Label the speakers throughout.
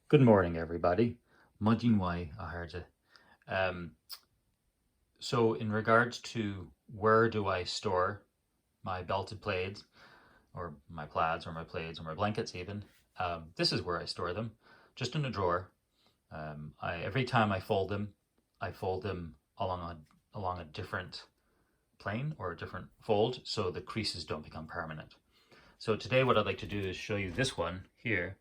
Speaker 1: Good morning, everybody. Mudging why I heard it. So in regards to where do I store my belted plaids, or my plaids, or my plaids, or my blankets even, this is where I store them, just in a drawer. Every time I fold them along a different plane or a different fold, so the creases don't become permanent. So today what I'd like to do is show you this one here.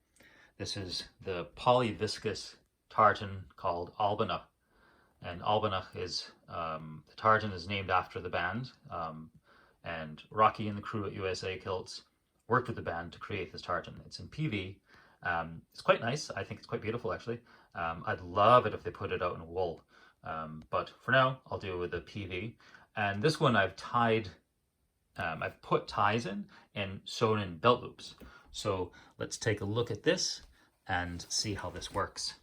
Speaker 1: This is the polyviscose tartan called Albannach. And Albannach is, the tartan is named after the band. And Rocky and the crew at USA Kilts worked with the band to create this tartan. It's in PV. It's quite nice. I think it's quite beautiful, actually. I'd love it if they put it out in wool. But for now, I'll do it with the PV. And this one I've put ties in and sewn in belt loops. So let's take a look at this and see how this works.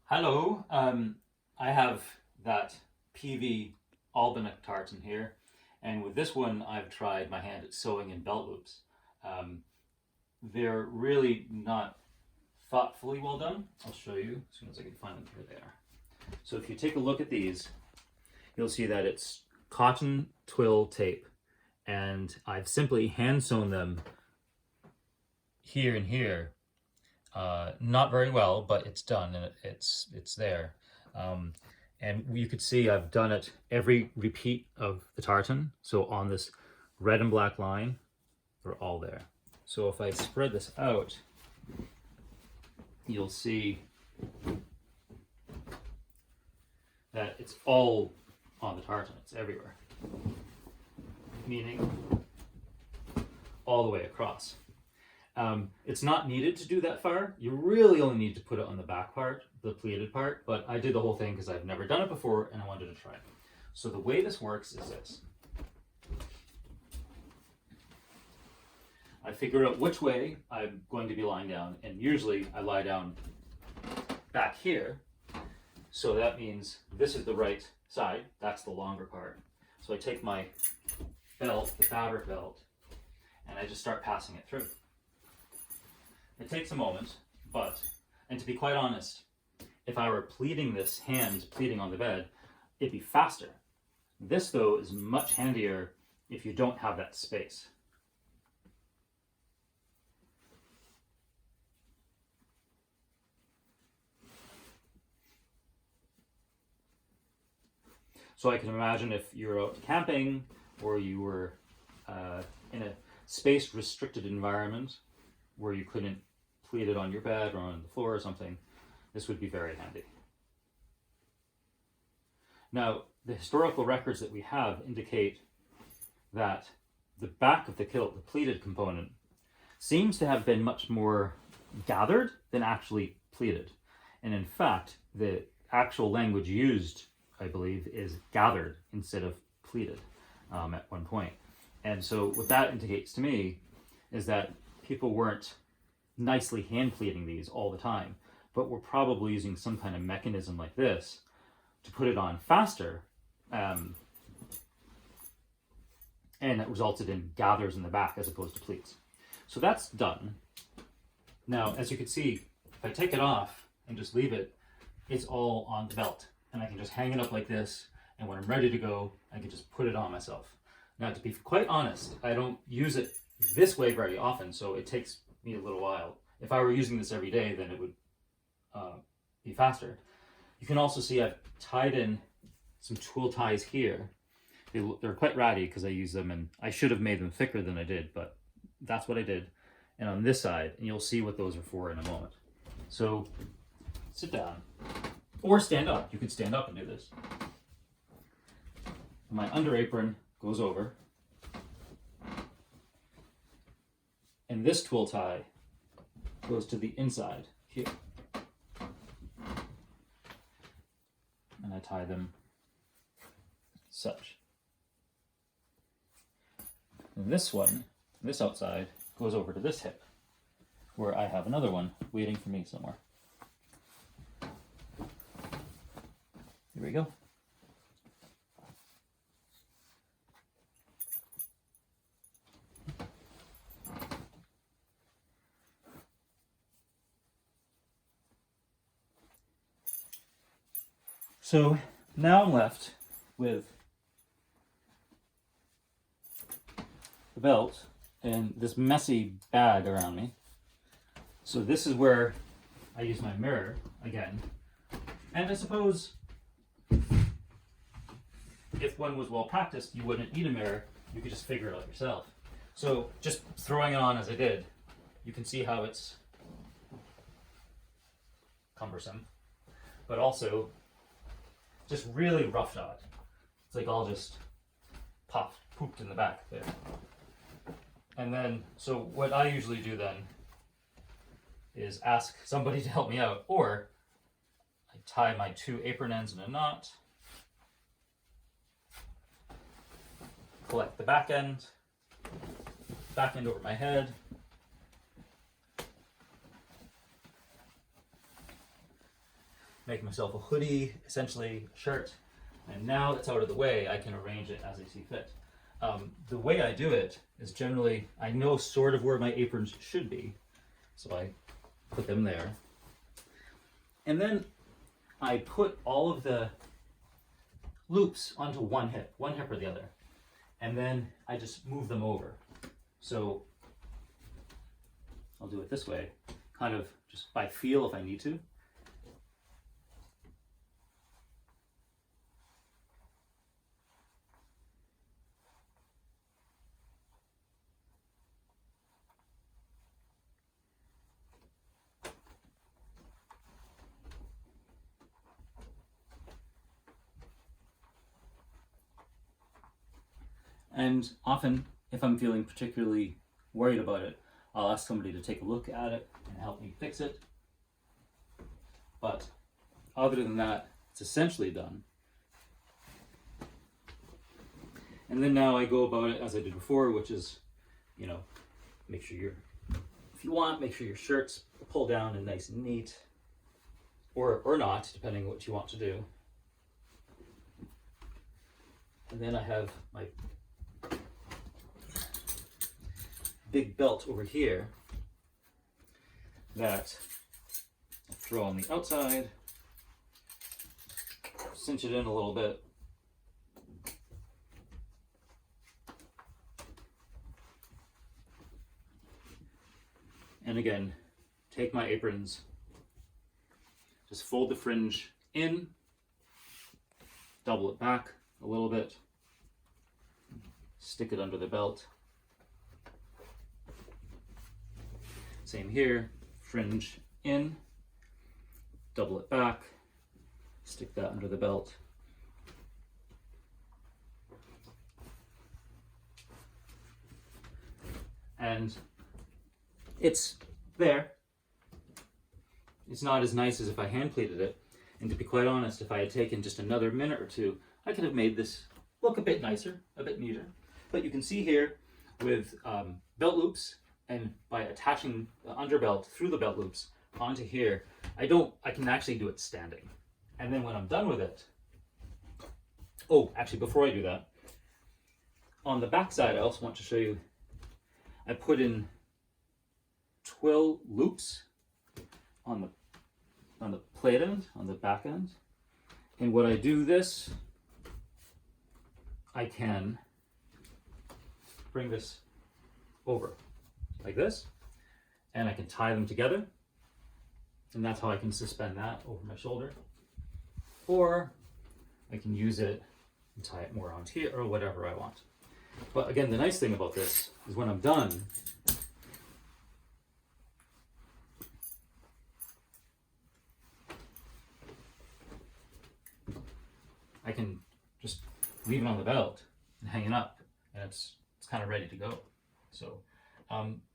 Speaker 1: Hello, I have that PV Albannach tartan here, and with this one I've tried my hand at sewing in belt loops. They're really not thoughtfully well done. I'll show you as soon as I can find them. Here they are. So if you take a look at these, you'll see that it's cotton twill tape, and I've simply hand sewn them here and here. Not very well, but it's done and it's there. And you could see I've done it every repeat of the tartan. So on this red and black line, they're all there. So if I spread this out, you'll see that it's all on the tartan. It's everywhere, meaning all the way across. It's not needed to do that far. You really only need to put it on the back part, the pleated part, but I did the whole thing because I've never done it before and I wanted to try it. So the way this works is this. I figure out which way I'm going to be lying down, and usually I lie down back here. So that means this is the right side, that's the longer part. So I take my belt, the fabric belt, and I just start passing it through. It takes a moment, and to be quite honest, if I were pleating this hand, pleating on the bed, it'd be faster. This, though, is much handier if you don't have that space. So I can imagine if you're out camping or you were in a space-restricted environment where you couldn't pleat it on your bed or on the floor or something, this would be very handy. Now, the historical records that we have indicate that the back of the kilt, the pleated component, seems to have been much more gathered than actually pleated. And in fact, the actual language used, I believe, is gathered instead of pleated at one point. And so what that indicates to me is that people weren't nicely hand pleating these all the time, but were probably using some kind of mechanism like this to put it on faster, and it resulted in gathers in the back as opposed to pleats. So that's done. Now, as you can see, if I take it off and just leave it, it's all on the belt, and I can just hang it up like this, and when I'm ready to go, I can just put it on myself. Now, to be quite honest, I don't use it this way very often, so it takes me a little while. If I were using this every day, then it would be faster. You can also see I've tied in some tool ties here. They're quite ratty because I use them, and I should have made them thicker than I did, but that's what I did. And on this side, and you'll see what those are for in a moment. So sit down or stand up. You could stand up and do this. My under apron goes over, and this tool tie goes to the inside here. And I tie them such. And this one, this outside, goes over to this hip, where I have another one waiting for me somewhere. Here we go. So now I'm left with the belt and this messy bag around me. So this is where I use my mirror again. And I suppose if one was well practiced, you wouldn't need a mirror. You could just figure it out yourself. So just throwing it on as I did, you can see how it's cumbersome, but also just really roughed out. It's like all just pooped in the back there. And then, so what I usually do then is ask somebody to help me out, or I tie my two apron ends in a knot, collect the back end over my head, make myself a hoodie, essentially a shirt, and now it's out of the way, I can arrange it as I see fit. The way I do it is generally, I know sort of where my aprons should be, so I put them there. And then I put all of the loops onto one hip or the other, and then I just move them over. So I'll do it this way, kind of just by feel if I need to. And often, if I'm feeling particularly worried about it, I'll ask somebody to take a look at it and help me fix it. But other than that, it's essentially done. And then now I go about it as I did before, which is, you know, make sure if you want, make sure your shirt's pulled down and nice and neat, or not, depending on what you want to do. And then I have my big belt over here that I throw on the outside, cinch it in a little bit, and again, take my aprons, just fold the fringe in, double it back a little bit, stick it under the belt. Same here, fringe in, double it back, stick that under the belt. And it's there. It's not as nice as if I hand pleated it. And to be quite honest, if I had taken just another minute or two, I could have made this look a bit nicer, a bit neater. But you can see here with belt loops, and by attaching the underbelt through the belt loops onto here, I can actually do it standing. And then when I'm done with it, oh, actually before I do that, on the back side, I also want to show you, I put in twill loops on the plaid end, on the back end. And when I do this, I can bring this over like this, and I can tie them together, and that's how I can suspend that over my shoulder. Or I can use it and tie it more onto here, or whatever I want. But again, the nice thing about this is when I'm done, I can just leave it on the belt and hang it up, and it's kind of ready to go. So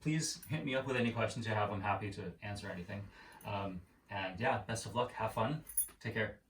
Speaker 1: please hit me up with any questions you have. I'm happy to answer anything. And yeah, best of luck. Have fun. Take care.